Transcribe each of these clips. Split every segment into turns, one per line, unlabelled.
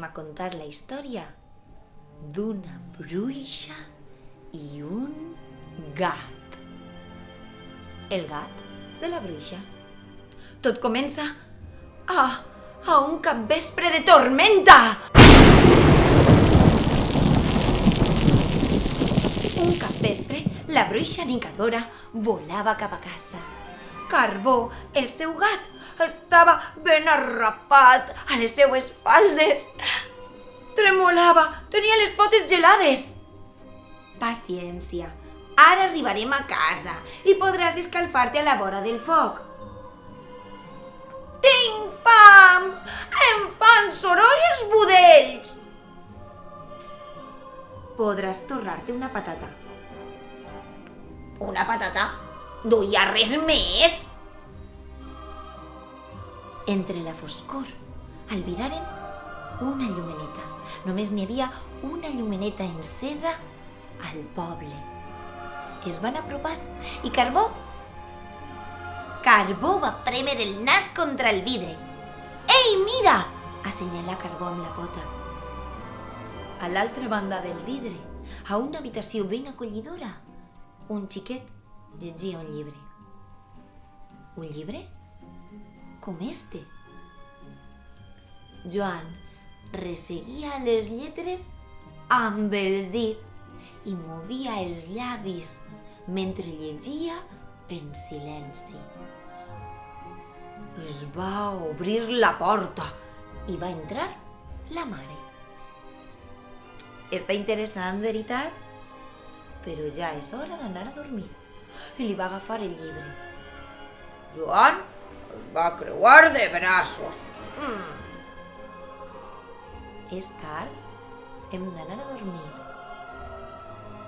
a contar la història d'una bruixa i un gat. El gat de la bruixa. Tot comença a un capvespre de tormenta. Un capvespre, la bruixa Nicadora volava cap a casa. Carbó, el seu gat, estava ben arrapat a les seues faldes. Tremolava, tenia les potes gelades. Paciència, ara arribarem a casa i podràs escalfar-te a la vora del foc. Tinc fam! Em fan soroll els budells! Podràs torrar-te una patata. Una patata? No hi ha res més? Entre la foscor albiraren una llumeneta. Només n'hi havia una llumeneta encesa al poble. Es van apropar i Carbó va prémer el nas contra el vidre. Ei, mira! Assenyalà Carbó amb la pota. A l'altra banda del vidre, a una habitació ben acollidora, un xiquet llegia un llibre. Un llibre? Com este. Joan resseguia les lletres amb el dit i movia els llavis mentre llegia en silenci. Es va obrir la porta i va entrar la mare. Està interessant, veritat? Però ja és hora d'anar a dormir. I li va agafar el llibre. Joan es va creuar de braços. És tard, hem d'anar a dormir.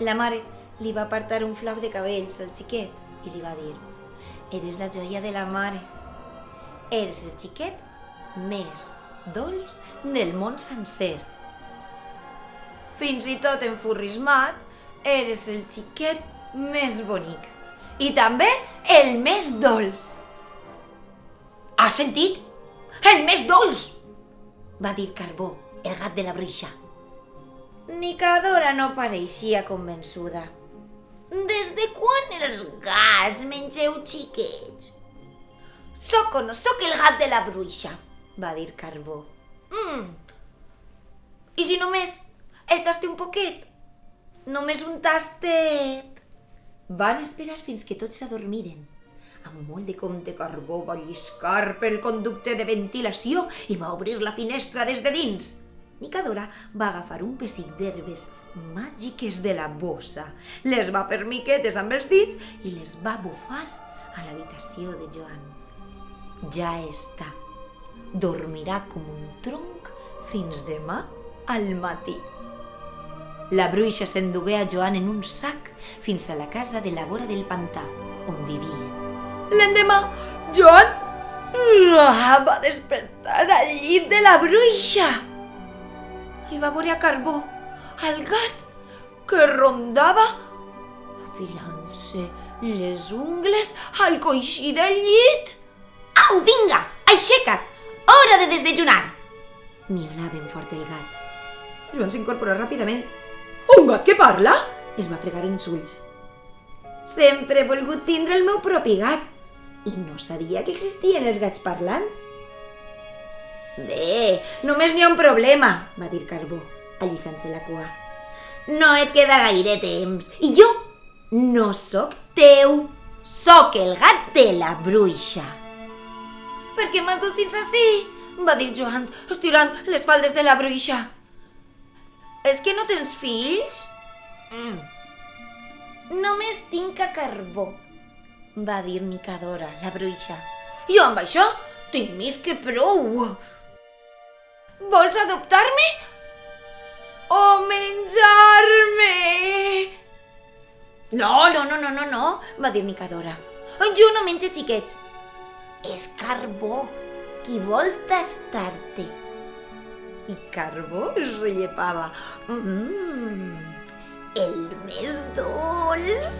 La mare li va apartar un floc de cabells al xiquet i li va dir: eres la joia de la mare. Eres el xiquet més dolç del món sencer. Fins i tot enfurrismat, eres el xiquet més bonic. I també el més dolç. Has sentit? El més dolç! Va dir Carbó, el gat de la bruixa. Nicadora no pareixia convençuda. Des de quan els gats mengeu xiquets? Soc o no soc el gat de la bruixa? Va dir Carbó. I si només el taste un poquet? Només un tastet. Van esperar fins que tots s'adormiren. Amb molt de compte, Carbó va lliscar pel conducte de ventilació i va obrir la finestra des de dins. Nicadora va agafar un pessic d'herbes màgiques de la bossa, les va fer miquetes amb els dits i les va bufar a l'habitació de Joan. Ja està. Dormirà com un tronc fins demà al matí. La bruixa s'endugué a Joan en un sac fins a la casa de la vora del pantà, on vivia. L'endemà, Joan va despertar al llit de la bruixa i va veure a Carbó, el gat, que rondava afilant-se les ungles al coixí del llit. Au, vinga, aixeca't! Hora de desdejunar! Miolava ben fort el gat. Joan s'incorporà ràpidament. Un gat que parla? Es va fregar uns ulls. Sempre he volgut tindre el meu propi gat i no sabia que existien els gats parlants. Bé, només n'hi ha un problema, va dir Carbó, allissant-se la cua. No et queda gaire temps i jo no sóc teu, sóc el gat de la bruixa. Per què m'has dut fins ací? Va dir Joan, estirant les faldes de la bruixa. És que no tens fills? Només tinc a Carbó, va dir Nicadora, la bruixa. I amb això tinc més que prou. Vols adoptar-me? O menjar-me? No, va dir Nicadora. Jo no menjo xiquets. És Carbó qui vol tastar-te. I Carbó es rellepava. El més dolç.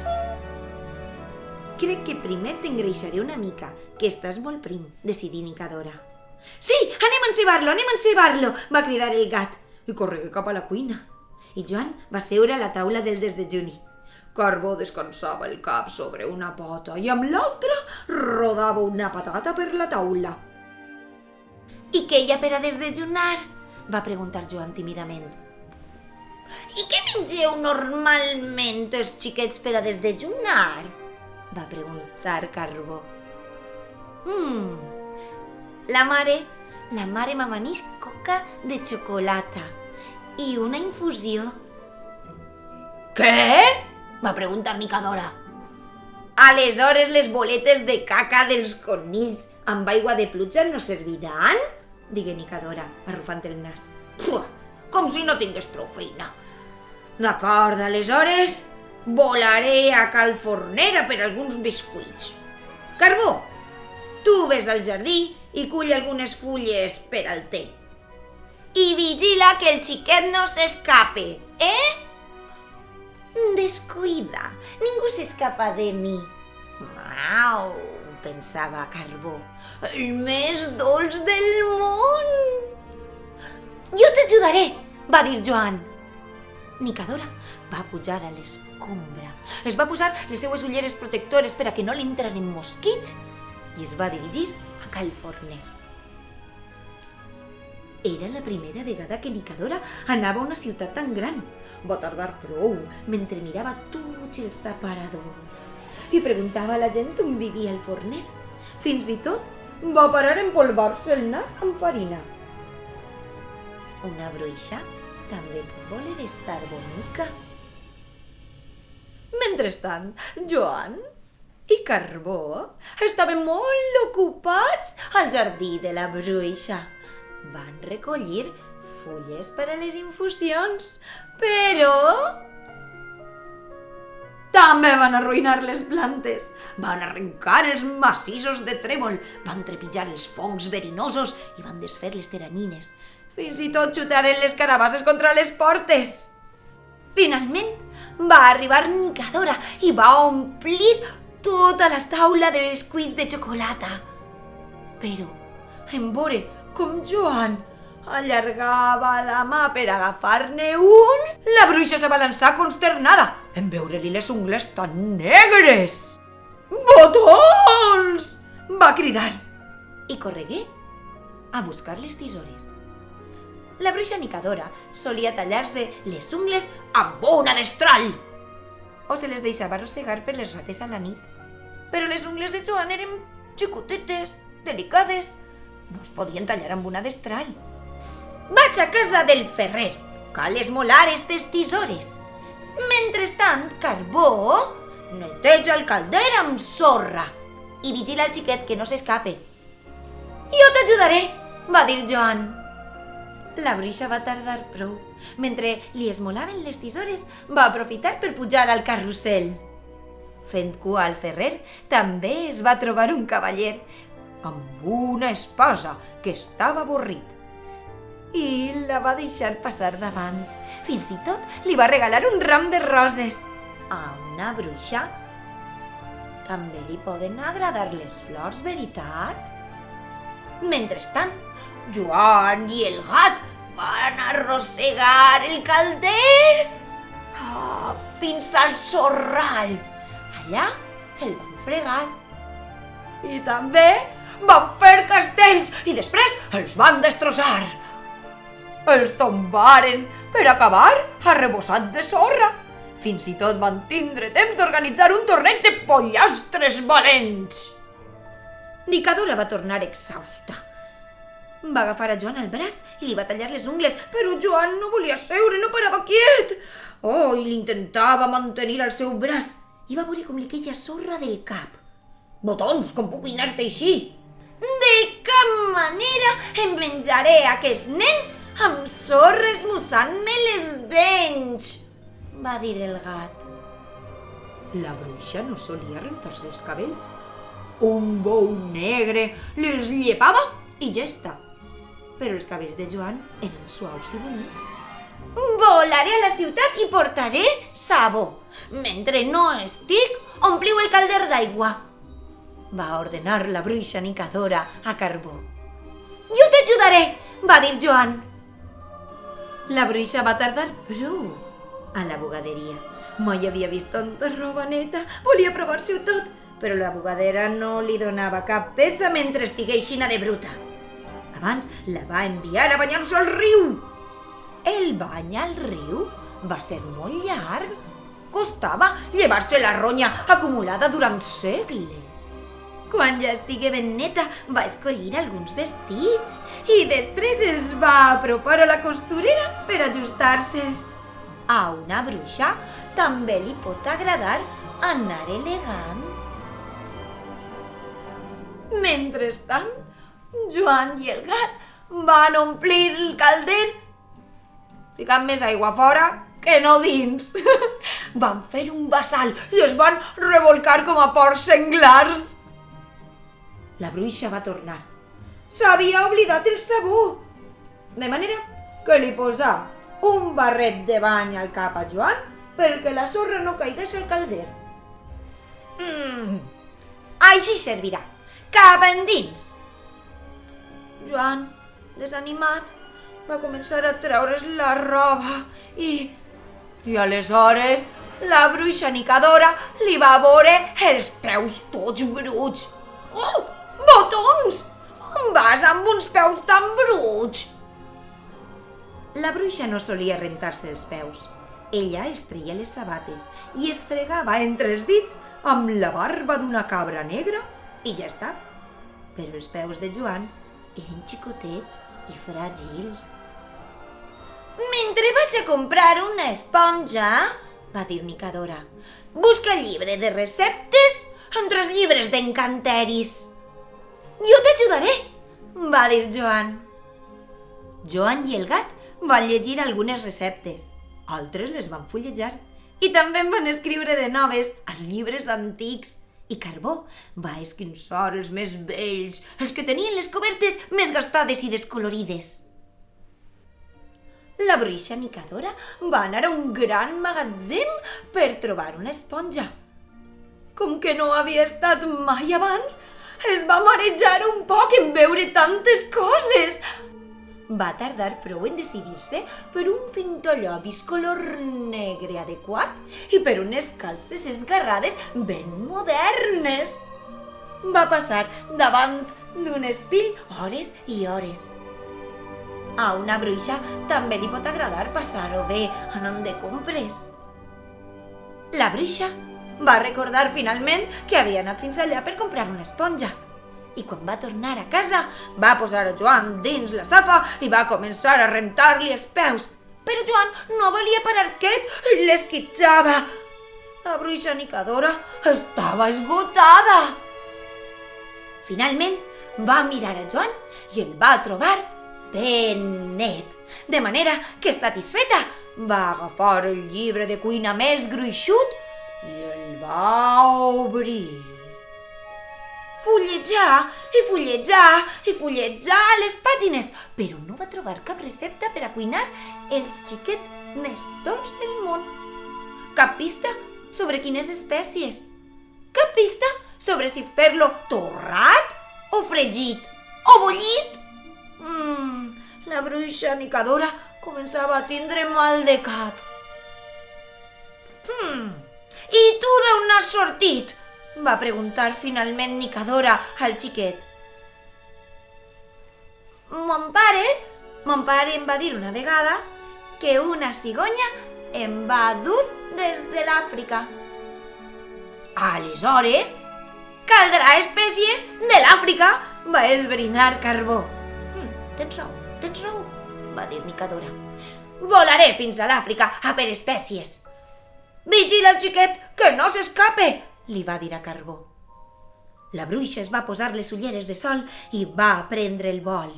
Crec que primer t'engreixaré una mica, que estàs molt prim, decidí Nicadora. «Sí, anem a encebar-lo!» va cridar el gat i corregué cap a la cuina. I Joan va seure a la taula del desdejuni. Carbó descansava el cap sobre una pota i amb l'altra rodava una patata per la taula. «I què hi ha per a desdejunar?» va preguntar Joan tímidament. «I què mengeu normalment els xiquets per a desdejunar?» va preguntar Carbó. La mare m'amanís coca de xocolata i una infusió». «Què?» va preguntar Nicadora. «Aleshores les boletes de caca dels conills amb aigua de pluja no serviran?» digué Nicadora, arrufant el nas. «Com si no tingués prou feina. D'acord, aleshores volaré a cal fornera per alguns biscuits. Carbó, tu ves al jardí i cull algunes fulles per al té. I vigila que el xiquet no s'escape, eh?» «Descuida, ningú s'escapa de mi». «Au», pensava Carbó, «el més dolç del món». «Jo t'ajudaré», va dir Joan. Nicadora va pujar a l'escombra, es va posar les seues ulleres protectores per a que no li entraren mosquits i es va dirigir a cal forner. Era la primera vegada que Nicadora anava a una ciutat tan gran. Va tardar prou mentre mirava tots els aparadors i preguntava a la gent on vivia el forner. Fins i tot va parar a empolvar-se el nas amb farina. Una bruixa també pot voler estar bonica. Mentrestant, Joan i Carbó estaven molt ocupats al jardí de la bruixa. Van recollir fulles per a les infusions, però també van arruïnar les plantes. Van arrencar els massissos de trèmol, van trepitjar els fongs verinosos i van desfer les teranyines. Fins i tot xutaren les carabasses contra les portes. Finalment va arribar Nicadora i va omplir tota la taula de biscuits de xocolata. Però, en veure com Joan allargava la mà per agafar-ne un, la bruixa se va lançar consternada en veure-li les ungles tan negres. «Botons!» va cridar i corregué a buscar les tisores. La bruixa Nicadora solia tallar-se les ungles amb una destral o se les deixava arrossegar per les rates a la nit. Però les ungles de Joan eren xicotetes, delicades, no es podien tallar amb una destral. «Vaig a casa del ferrer, cal esmolar estes tisores. Mentrestant, Carbó, neteja el calder amb sorra i vigila el xiquet que no s'escape». «Jo t'ajudaré», va dir Joan. La bruixa va tardar prou. Mentre li esmolaven les tisores, va aprofitar per pujar al carrusel. Fent cua al ferrer, també es va trobar un cavaller amb una espasa que estava avorrit. I la va deixar passar davant. Fins i tot li va regalar un ram de roses. A una bruixa també li poden agradar les flors, veritat? Mentrestant, Joan i el gat van arrossegar el calder fins al sorral. Allà el van fregar. I també van fer castells i després els van destrossar. Els tombaren per acabar arrebossats de sorra. Fins i tot van tindre temps d'organitzar un torneig de pollastres valents. Nicadora va tornar exhausta. Va agafar a Joan al braç i li va tallar les ungles, però Joan no volia seure, no parava quiet. I l'intentava mantenir al seu braç i va veure com li queia sorra del cap. «Botons, com puc cuinar-te així?» «De cap manera em menjaré aquest nen amb sorra esmussant-me les dents», va dir el gat. La bruixa no solia rentar-se els cabells. Un bou negre les llepava i ja està. Però els cabells de Joan eren suaus i bonics. «Volaré a la ciutat i portaré sabó. Mentre no estic, ompliu el calder d'aigua», va ordenar la bruixa Nicadora a Carbó. Jo t'ajudaré, va dir Joan. La bruixa va tardar prou a la bugaderia. Mai havia vist tanta roba neta, volia provar-s'ho tot, però la bugadera no li donava cap peça mentre estigueixina de bruta. Abans la va enviar a banyar-se al riu. El bany al riu va ser molt llarg. Costava llevar-se la ronya acumulada durant segles. Quan ja estigué ben neta, va escollir alguns vestits i després es va apropar a la costurera per ajustar-se'ls. A una bruixa també li pot agradar anar elegant. Mentrestant, Joan i el gat van omplir el calder, ficant més aigua fora que no dins. Van fer un bassal i es van revolcar com a porcs senglars. La bruixa va tornar. S'havia oblidat el sabó, de manera que li posà un barret de bany al cap a Joan perquè la sorra no caigués al calder. Així servirà. Cap endins! Joan, desanimat, va començar a treure's la roba i aleshores la bruixa nicadora li va veure els peus tots bruts. Oh, botons! On vas amb uns peus tan bruts? La bruixa no solia rentar-se els peus. Ella es treia les sabates i es fregava entre els dits amb la barba d'una cabra negra i ja està. Però els peus de Joan eren xicotets i fràgils. Mentre vaig a comprar una esponja, va dir Nicadora, busca el llibre de receptes entre els llibres d'encanteris. Jo t'ajudaré, va dir Joan. Joan i el gat van llegir algunes receptes, altres les van fullejar i també en van escriure de noves als llibres antics. I Carbó va esquinçar els més vells, els que tenien les cobertes més gastades i descolorides. La bruixa Nicadora va anar a un gran magatzem per trobar una esponja. Com que no havia estat mai abans, es va marejar un poc en veure tantes coses. Va tardar prou en decidir-se per un pintallavis color negre adequat i per unes calces esgarrades ben modernes. Va passar davant d'un espill hores i hores. A una bruixa també li pot agradar passar-ho bé anant de compres. La bruixa va recordar finalment que havia anat fins allà per comprar una esponja. I quan va tornar a casa, va posar a Joan dins la safa i va començar a rentar-li els peus. Però Joan no valia parar quiet i l'esquitxava. La bruixa Nicadora estava esgotada. Finalment, va mirar a Joan i el va trobar ben net. De manera que, satisfeta, va agafar el llibre de cuina més gruixut i el va obrir. Fullejar i fullejar i fullejar les pàgines, però no va trobar cap recepta per a cuinar el xiquet més dolç del món. Cap pista sobre quines espècies. Cap pista sobre si fer-lo torrat o fregit o bullit. La bruixa Nicadora començava a tindre mal de cap. I tu d'on has sortit? Va preguntar finalment Nicadora al xiquet. Mon pare em va dir una vegada que una cigonya em va dur des de l'Àfrica. Aleshores, caldrà espècies de l'Àfrica, va esbrinar Carbó. Tens raó, va dir Nicadora. Volaré fins a l'Àfrica a per espècies. Vigila el xiquet, que no s'escape, li va dir a Carbó. La bruixa es va posar les ulleres de sol i va prendre el vol.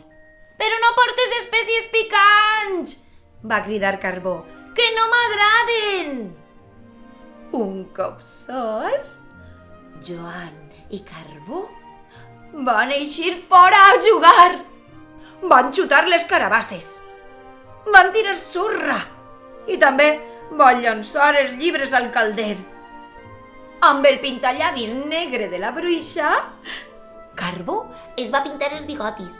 Però no portes espècies picants, va cridar Carbó, que no m'agraden. Un cop sols, Joan i Carbó van eixir fora a jugar. Van xutar les carabasses, van tirar sorra i també van llançar els llibres al calder. Amb el pintallavis negre de la bruixa, Carbó es va pintar els bigotis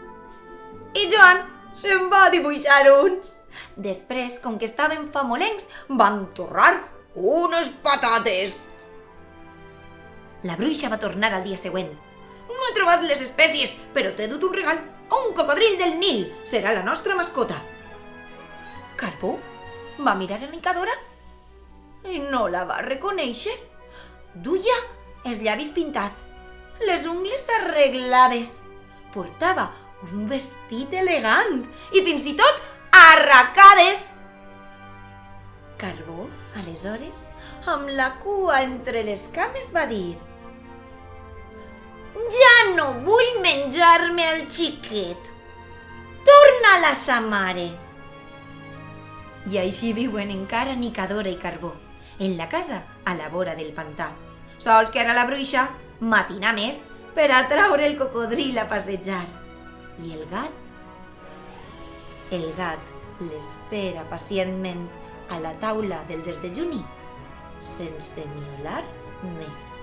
i Joan se'n va dibuixar uns. Després, com que estaven famolencs, van torrar unes patates. La bruixa va tornar al dia següent. No he trobat les espècies, però t'he dut un regal, un cocodril del Nil. Serà la nostra mascota. Carbó va mirar a Nicadora i no la va reconèixer. Duia els llavis pintats, les ungles arreglades, portava un vestit elegant i fins i tot arracades. Carbó, aleshores, amb la cua entre les cames, va dir: «Ja no vull menjar-me el xiquet. Torna'l a sa mare». I així viuen encara Nicadora i Carbó, en la casa a la vora del pantà. Sols que ara la bruixa matina més per a traure el cocodril a passejar. I el gat l'espera pacientment a la taula del desdejuni, sense miolar més.